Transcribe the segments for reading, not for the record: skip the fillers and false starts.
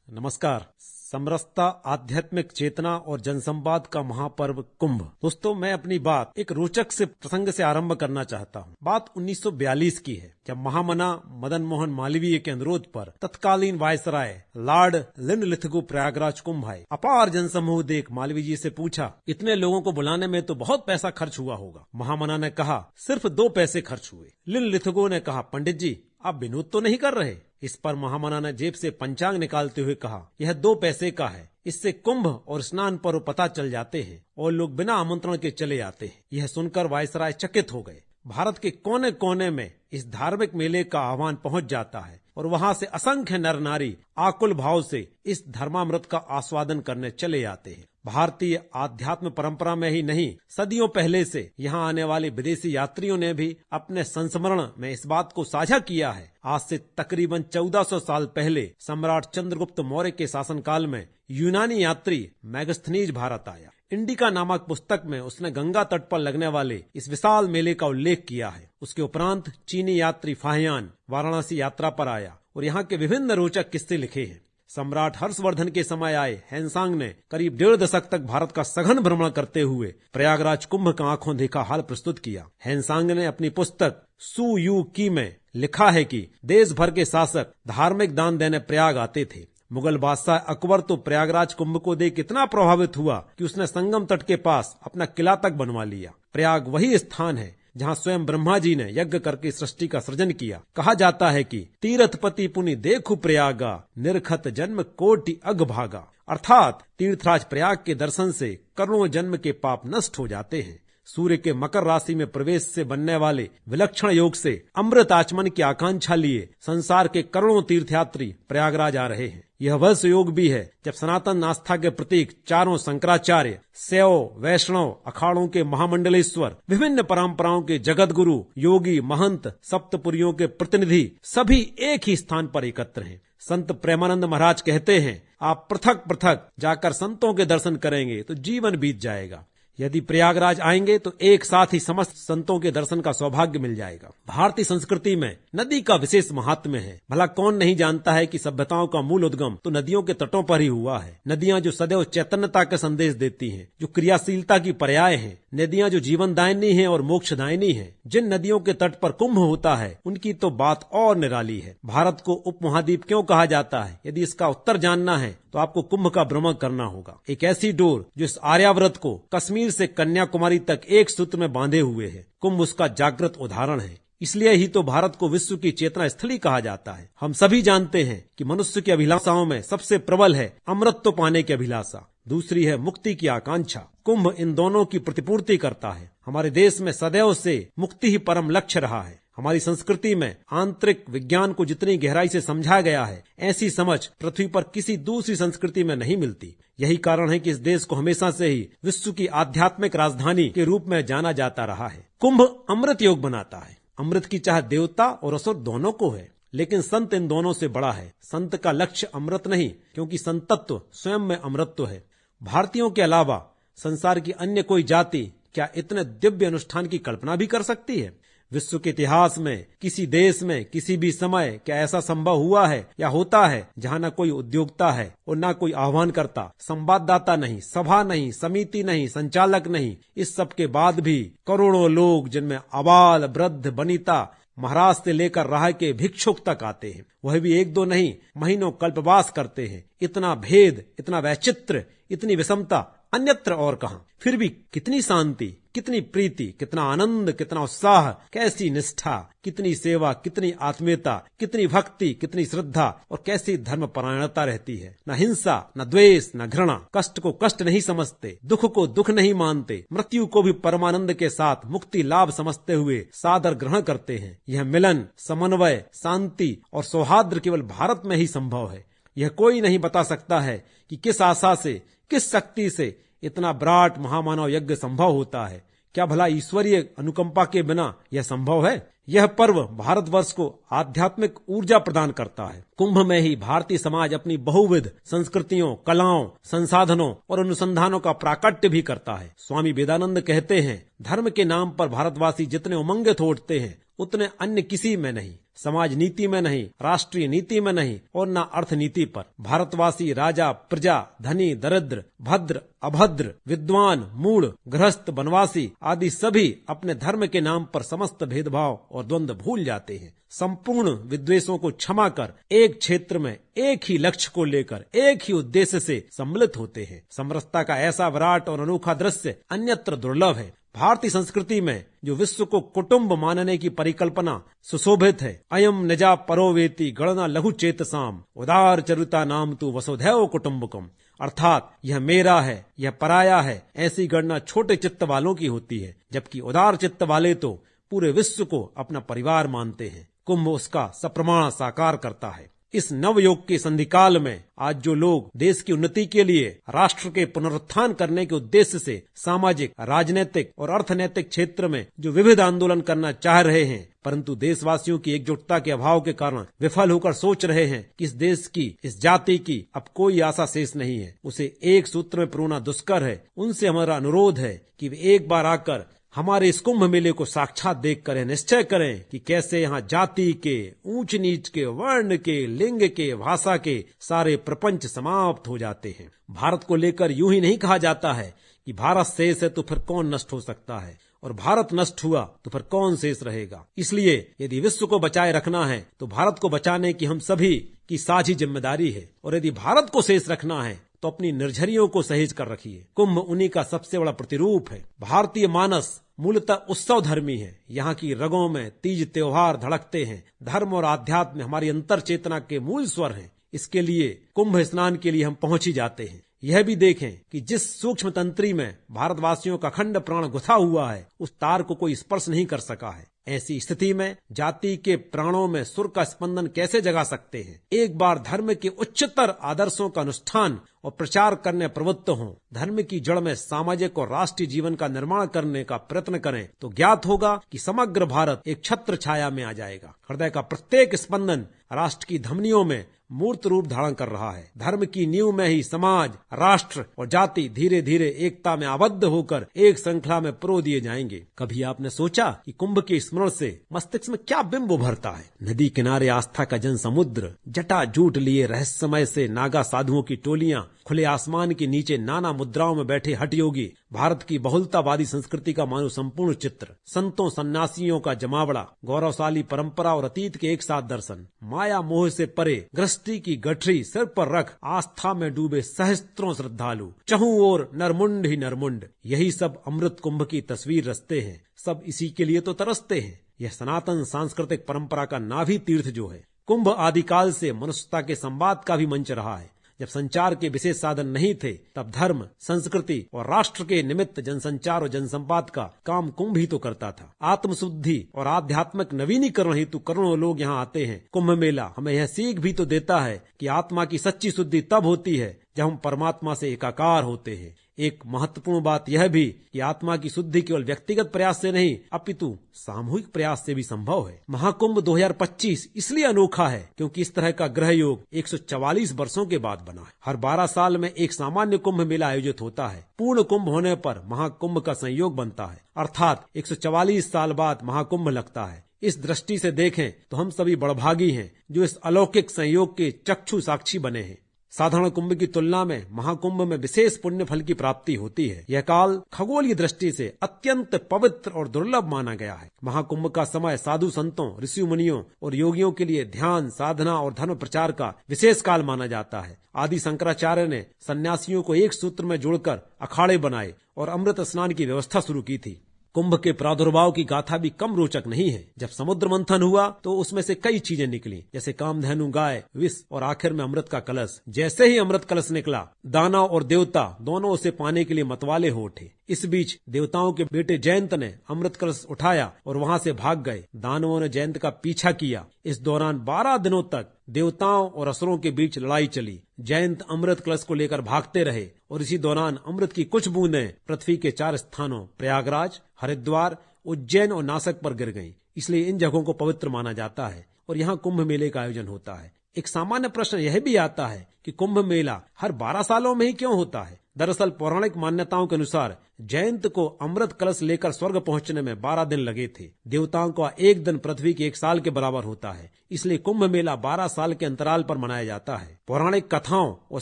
नमस्कार। समरसता, आध्यात्मिक चेतना और जनसंवाद का महापर्व कुंभ। दोस्तों, मैं अपनी बात एक रोचक से प्रसंग से आरंभ करना चाहता हूँ। बात 1942 की है, जब महामना मदन मोहन मालवीय के अनुरोध पर तत्कालीन viceroy Lord Linlithgow Prayagraj Kumbh आए। अपार जनसमूह देख मालवीय जी से पूछा, इतने लोगों को बुलाने में तो बहुत पैसा खर्च हुआ होगा। महामना ने कहा, सिर्फ 2 पैसे खर्च हुए। लिनलिथगो ने कहा, पंडित जी आप विनोद तो नहीं कर रहे? इस पर महामना ने जेब से पंचांग निकालते हुए कहा, यह 2 पैसे का है, इससे कुंभ और स्नान पर्व पता चल जाते हैं और लोग बिना आमंत्रण के चले आते हैं। यह सुनकर वायसराय चकित हो गए। भारत के कोने कोने में इस धार्मिक मेले का आह्वान पहुंच जाता है और वहां से असंख्य नर नारी आकुल भाव से इस धर्मामृत का आस्वादन करने चले आते हैं। भारतीय आध्यात्म परंपरा में ही नहीं, सदियों पहले से यहाँ आने वाले विदेशी यात्रियों ने भी अपने संस्मरण में इस बात को साझा किया है। आज से तकरीबन 1400 साल पहले सम्राट चंद्रगुप्त मौर्य के शासनकाल में यूनानी यात्री मैगस्थनीज भारत आया। इंडिका नामक पुस्तक में उसने गंगा तट पर लगने वाले इस विशाल मेले का उल्लेख किया है। उसके उपरांत चीनी यात्री फाहियान वाराणसी यात्रा पर आया और यहाँ के विभिन्न रोचक किस्से लिखे हैं। सम्राट हर्षवर्धन के समय आए हैंसांग ने करीब 1.5 दशक तक भारत का सघन भ्रमण करते हुए प्रयागराज कुंभ का आंखों देखा हाल प्रस्तुत किया। हैंसांग ने अपनी पुस्तक सु यू की में लिखा है कि देश भर के शासक धार्मिक दान देने प्रयाग आते थे। मुगल बादशाह अकबर तो प्रयागराज कुंभ को देख इतना प्रभावित हुआ कि उसने संगम तट के पास अपना किला तक बनवा लिया। प्रयाग वही स्थान है जहाँ स्वयं ब्रह्मा जी ने यज्ञ करके सृष्टि का सृजन किया। कहा जाता है कि तीर्थपति पुनि देखु प्रयागा, निर्खत जन्म कोटि अग भागा। अर्थात तीर्थराज प्रयाग के दर्शन से करोड़ों जन्म के पाप नष्ट हो जाते हैं। सूर्य के मकर राशि में प्रवेश से बनने वाले विलक्षण योग से अमृत आचमन की आकांक्षा लिए संसार के करोड़ों तीर्थयात्री प्रयागराज आ रहे हैं। यह वह योग भी है जब सनातन आस्था के प्रतीक चारों शंकराचार्य, शैव, वैष्णव अखाड़ों के महामंडलेश्वर, विभिन्न परंपराओं के जगत गुरु, योगी, महंत, सप्तपुरियों के प्रतिनिधि सभी एक ही स्थान पर एकत्र हैं। संत प्रेमानंद महाराज कहते हैं, आप पृथक पृथक जाकर संतों के दर्शन करेंगे तो जीवन बीत जाएगा। यदि प्रयागराज आएंगे तो एक साथ ही समस्त संतों के दर्शन का सौभाग्य मिल जाएगा। भारतीय संस्कृति में नदी का विशेष महात्म्य है। भला कौन नहीं जानता है कि सभ्यताओं का मूल उद्गम तो नदियों के तटों पर ही हुआ है। नदियां जो सदैव चैतन्यता का संदेश देती हैं, जो क्रियाशीलता की पर्याय हैं, नदियां जो जीवनदायिनी हैं और मोक्षदायिनी हैं। जिन नदियों के तट पर कुंभ होता है उनकी तो बात और निराली है। भारत को उपमहाद्वीप क्यों कहा जाता है? यदि इसका उत्तर जानना है तो आपको कुंभ का भ्रमण करना होगा। एक ऐसी डोर जो इस आर्यावर्त को कश्मीर से कन्याकुमारी तक एक सूत्र में बांधे हुए है। कुंभ उसका जागृत उदाहरण है। इसलिए ही तो भारत को विश्व की चेतना स्थली कहा जाता है। हम सभी जानते हैं कि मनुष्य की अभिलाषाओं में सबसे प्रबल है अमृत पाने की अभिलाषा, दूसरी है मुक्ति की आकांक्षा। कुंभ इन दोनों की प्रतिपूर्ति करता है। हमारे देश में सदैव से मुक्ति ही परम लक्ष्य रहा है। हमारी संस्कृति में आंतरिक विज्ञान को जितनी गहराई से समझा गया है, ऐसी समझ पृथ्वी पर किसी दूसरी संस्कृति में नहीं मिलती। यही कारण है कि इस देश को हमेशा से ही विश्व की आध्यात्मिक राजधानी के रूप में जाना जाता रहा है। कुंभ अमृत योग बनाता है। अमृत की चाह देवता और असुर दोनों को है, लेकिन संत इन दोनों से बड़ा है। संत का लक्ष्य अमृत नहीं, क्योंकि संतत्व स्वयं में अमृतत्व है। भारतीयों के अलावा संसार की अन्य कोई जाति क्या इतने दिव्य अनुष्ठान की कल्पना भी कर सकती है? विश्व के इतिहास में किसी देश में किसी भी समय क्या ऐसा संभव हुआ है या होता है जहाँ न कोई उद्योक्ता है और न कोई आह्वान करता, संवाददाता नहीं, सभा नहीं, समिति नहीं, संचालक नहीं। इस सब के बाद भी करोड़ों लोग, जिनमें आबाल वृद्ध वनिता, महाराज से लेकर राह के भिक्षुक तक आते हैं। वह भी 1-2 नहीं, महीनों कल्पवास करते हैं। इतना भेद, इतना वैचित्र, इतनी विषमता अन्यत्र और कहां? फिर भी कितनी शांति, कितनी प्रीति, कितना आनंद, कितना उत्साह, कैसी निष्ठा, कितनी सेवा, कितनी आत्मीयता, कितनी भक्ति, कितनी श्रद्धा और कैसी धर्मपरायणता रहती है। न हिंसा, न द्वेष, न घृणा। कष्ट को कष्ट नहीं समझते, दुख को दुख नहीं मानते, मृत्यु को भी परमानंद के साथ मुक्ति लाभ समझते हुए सादर ग्रहण करते हैं। यह मिलन, समन्वय, शांति और सौहार्द केवल भारत में ही संभव है। यह कोई नहीं बता सकता है कि किस आशा से, किस शक्ति से इतना विराट महामानव यज्ञ संभव होता है। क्या भला ईश्वरीय अनुकंपा के बिना यह संभव है? यह पर्व भारतवर्ष को आध्यात्मिक ऊर्जा प्रदान करता है। कुंभ में ही भारतीय समाज अपनी बहुविध संस्कृतियों, कलाओं, संसाधनों और अनुसंधानों का प्राकट्य भी करता है। स्वामी वेदानंद कहते हैं, धर्म के नाम पर भारतवासी जितने उमंगित होते हैं उतने अन्य किसी में नहीं। समाज नीति में नहीं, राष्ट्रीय नीति में नहीं और न अर्थनीति पर। भारतवासी राजा, प्रजा, धनी, दरिद्र, भद्र, अभद्र, विद्वान, मूढ़, गृहस्थ, वनवासी आदि सभी अपने धर्म के नाम पर समस्त भेदभाव और द्वंद्व भूल जाते हैं। संपूर्ण विद्वेषों को क्षमा कर एक क्षेत्र में एक ही लक्ष्य को लेकर एक ही उद्देश्य से सम्मिलित होते हैं। समरसता का ऐसा विराट और अनोखा दृश्य अन्यत्र दुर्लभ है। भारतीय संस्कृति में जो विश्व को कुटुंब मानने की परिकल्पना सुशोभित है, अयम निजा परोवेति गणना लघु चेतसाम उदार चरिता नाम तु वसुधैव कुटुम्बकम, अर्थात यह मेरा है, यह पराया है, ऐसी गणना छोटे चित्त वालों की होती है, जबकि उदार चित्त वाले तो पूरे विश्व को अपना परिवार मानते हैं। कुंभ उसका सप्रमाण साकार करता है। इस नवयुग के संधिकाल में आज जो लोग देश की उन्नति के लिए राष्ट्र के पुनरुत्थान करने के उद्देश्य से सामाजिक, राजनीतिक और अर्थनैतिक क्षेत्र में जो विविध आंदोलन करना चाह रहे हैं, परंतु देशवासियों की एकजुटता के अभाव के कारण विफल होकर सोच रहे हैं कि इस देश की, इस जाति की अब कोई आशा शेष नहीं है, उसे एक सूत्र में पिरोना दुष्कर है। उनसे हमारा अनुरोध है कि वे एक बार आकर हमारे इस कुंभ मेले को साक्षात देखकर निश्चय करें कि कैसे यहाँ जाति के, ऊंच नीच के, वर्ण के, लिंग के, भाषा के सारे प्रपंच समाप्त हो जाते हैं। भारत को लेकर यूं ही नहीं कहा जाता है कि भारत शेष है तो फिर कौन नष्ट हो सकता है, और भारत नष्ट हुआ तो फिर कौन शेष रहेगा। इसलिए यदि विश्व को बचाए रखना है तो भारत को बचाने की हम सभी की साझी जिम्मेदारी है, और यदि भारत को शेष रखना है तो अपनी निर्झरियों को सहेज कर रखिए। कुंभ उन्हीं का सबसे बड़ा प्रतिरूप है। भारतीय मानस मूलतः उत्सव धर्मी है। यहाँ की रगों में तीज त्योहार धड़कते हैं। धर्म और आध्यात्म हमारी अंतर चेतना के मूल स्वर हैं। इसके लिए कुंभ स्नान के लिए हम पहुंच ही जाते हैं। यह भी देखें कि जिस सूक्ष्म तंत्री में भारतवासियों का अखंड प्राण गुथा हुआ है, उस तार को कोई स्पर्श नहीं कर सका है। ऐसी स्थिति में जाति के प्राणों में सुर का स्पंदन कैसे जगा सकते हैं। एक बार धर्म के उच्चतर आदर्शों का अनुष्ठान और प्रचार करने प्रवृत्त हों, धर्म की जड़ में सामाजिक और राष्ट्रीय जीवन का निर्माण करने का प्रयत्न करें तो ज्ञात होगा कि समग्र भारत एक छत्र छाया में आ जाएगा। हृदय का प्रत्येक स्पंदन राष्ट्र की धमनियों में मूर्त रूप धारण कर रहा है। धर्म की नींव में ही समाज, राष्ट्र और जाति धीरे धीरे एकता में आबद्ध होकर एक श्रृंखला में पिरो दिए जाएंगे। कभी आपने सोचा कि कुंभ के स्मरण से मस्तिष्क में क्या बिंब उभरता है? नदी किनारे आस्था का जन समुद्र, जटा जूट लिए रहस्यमय से नागा साधुओं की टोलियां, खुले आसमान के नीचे नाना मुद्राओं में बैठे हठ योगी, भारत की बहुलतावादी संस्कृति का मानो संपूर्ण चित्र, संतों सन्यासियों का जमावड़ा, गौरवशाली परंपरा और अतीत के एक साथ दर्शन, माया मोह से परे गृहस्थी की गठरी सिर पर रख आस्था में डूबे सहस्त्रों श्रद्धालु, चहुं ओर नरमुंड ही नरमुंड, यही सब अमृत कुंभ की तस्वीर रचते हैं। सब इसी के लिए तो तरसते हैं। यह सनातन सांस्कृतिक परंपरा का नाभि तीर्थ जो है। कुंभ आदिकाल से मनुष्यता के संवाद का भी मंच रहा है। जब संचार के विशेष साधन नहीं थे, तब धर्म, संस्कृति और राष्ट्र के निमित्त जनसंचार और जनसंवाद का काम कुंभ ही तो करता था। आत्मशुद्धि और आध्यात्मिक नवीनीकरण हेतु करोड़ों लोग यहाँ आते हैं। कुंभ मेला हमें यह सीख भी तो देता है कि आत्मा की सच्ची शुद्धि तब होती है जब हम परमात्मा से एकाकार होते हैं। एक महत्वपूर्ण बात यह भी कि आत्मा की शुद्धि केवल व्यक्तिगत प्रयास से नहीं, अपितु सामूहिक प्रयास से भी संभव है। महाकुंभ 2025 इसलिए अनोखा है क्योंकि इस तरह का ग्रह योग 144 वर्षों के बाद बना है। हर 12 साल में एक सामान्य कुंभ मेला आयोजित होता है। पूर्ण कुंभ होने पर महाकुंभ का संयोग बनता है, अर्थात 144 साल बाद महाकुंभ लगता है। इस दृष्टि से देखें तो हम सभी बड़भागी हैं जो इस अलौकिक संयोग के चक्षु साक्षी बने हैं। साधारण कुंभ की तुलना में महाकुंभ में विशेष पुण्य फल की प्राप्ति होती है। यह काल खगोलीय दृष्टि से अत्यंत पवित्र और दुर्लभ माना गया है। महाकुंभ का समय साधु संतों, ऋषि मुनियों और योगियों के लिए ध्यान, साधना और धर्म प्रचार का विशेष काल माना जाता है। आदि शंकराचार्य ने सन्यासियों को एक सूत्र में जोड़कर अखाड़े बनाए और अमृत स्नान की व्यवस्था शुरू की थी। कुंभ के प्रादुर्भाव की गाथा भी कम रोचक नहीं है। जब समुद्र मंथन हुआ तो उसमें से कई चीजें निकली, जैसे कामधेनु, गाय, विष और आखिर में अमृत का कलश। जैसे ही अमृत कलश निकला, दानव और देवता दोनों उसे पाने के लिए मतवाले हो उठे। इस बीच देवताओं के बेटे जयंत ने अमृत कलश उठाया और वहां से भाग गए। दानवों ने जयंत का पीछा किया। इस दौरान 12 दिनों तक देवताओं और असुरों के बीच लड़ाई चली। जयंत अमृत कलश को लेकर भागते रहे और इसी दौरान अमृत की कुछ बूंदें पृथ्वी के 4 स्थानों प्रयागराज, हरिद्वार, उज्जैन और नासिक पर गिर गईं। इसलिए इन जगहों को पवित्र माना जाता है और यहाँ कुंभ मेले का आयोजन होता है। एक सामान्य प्रश्न यह भी आता है कि कुंभ मेला हर 12 सालों में ही क्यों होता है? दरअसल पौराणिक मान्यताओं के अनुसार जयंत को अमृत कलश लेकर स्वर्ग पहुंचने में 12 दिन लगे थे। देवताओं का एक दिन पृथ्वी के 1 साल के बराबर होता है, इसलिए कुंभ मेला 12 साल के अंतराल पर मनाया जाता है। पौराणिक कथाओं और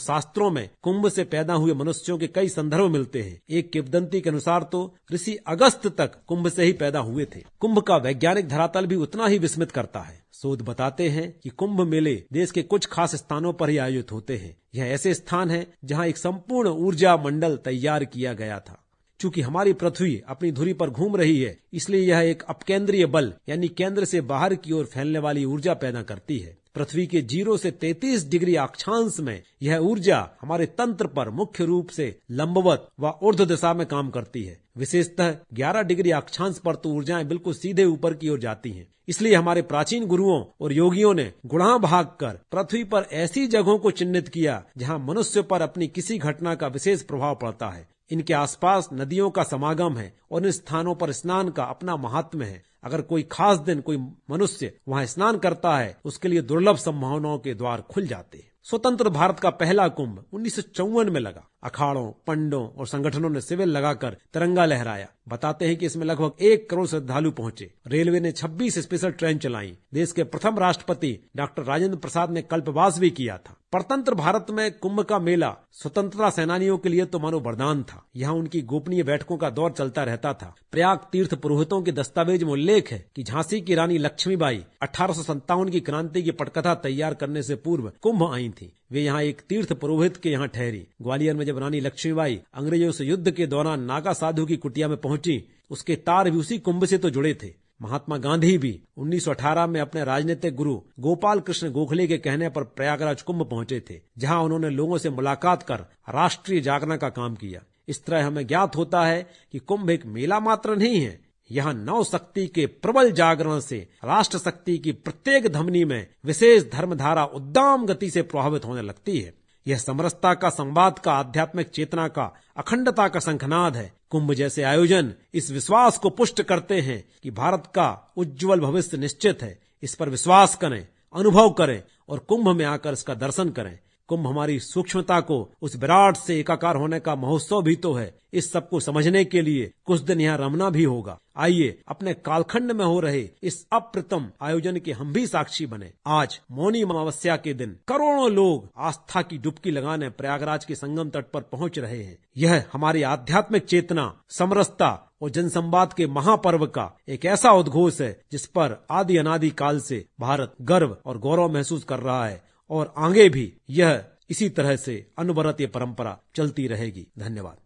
शास्त्रों में कुंभ से पैदा हुए मनुष्यों के कई संदर्भ मिलते हैं। एक किंवदंती के अनुसार तो ऋषि अगस्त तक कुंभ से ही पैदा हुए थे। कुंभ का वैज्ञानिक धरातल भी उतना ही विस्मित करता है। शोध बताते हैं कि कुंभ मेले देश के कुछ खास स्थानों पर ही आयोजित होते हैं। यह ऐसे स्थान हैं जहां एक संपूर्ण ऊर्जा मंडल तैयार किया गया था। चूंकि हमारी पृथ्वी अपनी धुरी पर घूम रही है, इसलिए यह एक अपकेंद्रीय बल यानी केंद्र से बाहर की ओर फैलने वाली ऊर्जा पैदा करती है। पृथ्वी के 0 से 33 डिग्री अक्षांश में यह ऊर्जा हमारे तंत्र पर मुख्य रूप से लंबवत व ऊर्ध्व दिशा में काम करती है। विशेषतः 11 डिग्री अक्षांश पर तो ऊर्जाएं बिल्कुल सीधे ऊपर की ओर जाती हैं। इसलिए हमारे प्राचीन गुरुओं और योगियों ने गुणा भाग कर पृथ्वी पर ऐसी जगहों को चिन्हित किया जहां मनुष्य पर अपनी किसी घटना का विशेष प्रभाव पड़ता है। इनके आसपास नदियों का समागम है और इन स्थानों पर स्नान का अपना महात्म्य है। अगर कोई खास दिन कोई मनुष्य वहां स्नान करता है, उसके लिए दुर्लभ संभावनाओं के द्वार खुल जाते हैं। स्वतंत्र भारत का पहला कुंभ 1954 में लगा। अखाड़ों, पंडों और संगठनों ने शिविर लगाकर तिरंगा लहराया। बताते हैं कि इसमें लगभग 1 करोड़ श्रद्धालु पहुंचे। रेलवे ने 26 स्पेशल ट्रेन चलाई। देश के प्रथम राष्ट्रपति डॉक्टर राजेंद्र प्रसाद ने कल्पवास भी किया था। परतंत्र भारत में कुंभ का मेला स्वतंत्रता सेनानियों के लिए तो मानो वरदान था। यहाँ उनकी गोपनीय बैठकों का दौर चलता रहता था। प्रयाग तीर्थ पुरोहितों के दस्तावेज में उल्लेख है कि झांसी की रानी लक्ष्मीबाई 1857 की क्रांति की पटकथा तैयार करने से पूर्व कुंभ आई थी। वे यहाँ एक तीर्थ पुरोहित के यहाँ ठहरी। ग्वालियर में जब रानी लक्ष्मीबाई अंग्रेजों से युद्ध के दौरान नागा साधु की कुटिया में पहुंची, उसके तार भी उसी कुंभ से तो जुड़े थे। महात्मा गांधी भी 1918 में अपने राजनीतिक गुरु गोपाल कृष्ण गोखले के कहने पर प्रयागराज कुंभ पहुंचे थे, जहां उन्होंने लोगों से मुलाकात कर राष्ट्रीय जागरण का काम किया। इस तरह हमें ज्ञात होता है कि कुंभ एक मेला मात्र नहीं है। यहाँ नव शक्ति के प्रबल जागरण से राष्ट्र शक्ति की प्रत्येक धमनी में विशेष धर्मधारा उद्दाम गति से प्रभावित होने लगती है। यह समरसता का, संवाद का, आध्यात्मिक चेतना का, अखंडता का शंखनाद है। कुंभ जैसे आयोजन इस विश्वास को पुष्ट करते हैं कि भारत का उज्जवल भविष्य निश्चित है। इस पर विश्वास करें, अनुभव करें और कुंभ में आकर इसका दर्शन करें। कुंभ हमारी सूक्ष्मता को उस विराट से एकाकार होने का महोत्सव भी तो है। इस सब को समझने के लिए कुछ दिन यहाँ रमना भी होगा। आइए अपने कालखंड में हो रहे इस अप्रतिम आयोजन के हम भी साक्षी बने। आज मौनी अमावस्या के दिन करोड़ों लोग आस्था की डुबकी लगाने प्रयागराज के संगम तट पर पहुंच रहे हैं। यह हमारी आध्यात्मिक चेतना, समरसता और जनसंवाद के महापर्व का एक ऐसा उद्घोष है जिस पर आदि अनादि काल से भारत गर्व और गौरव महसूस कर रहा है और आगे भी यह इसी तरह से अनवरत ये परंपरा चलती रहेगी। धन्यवाद।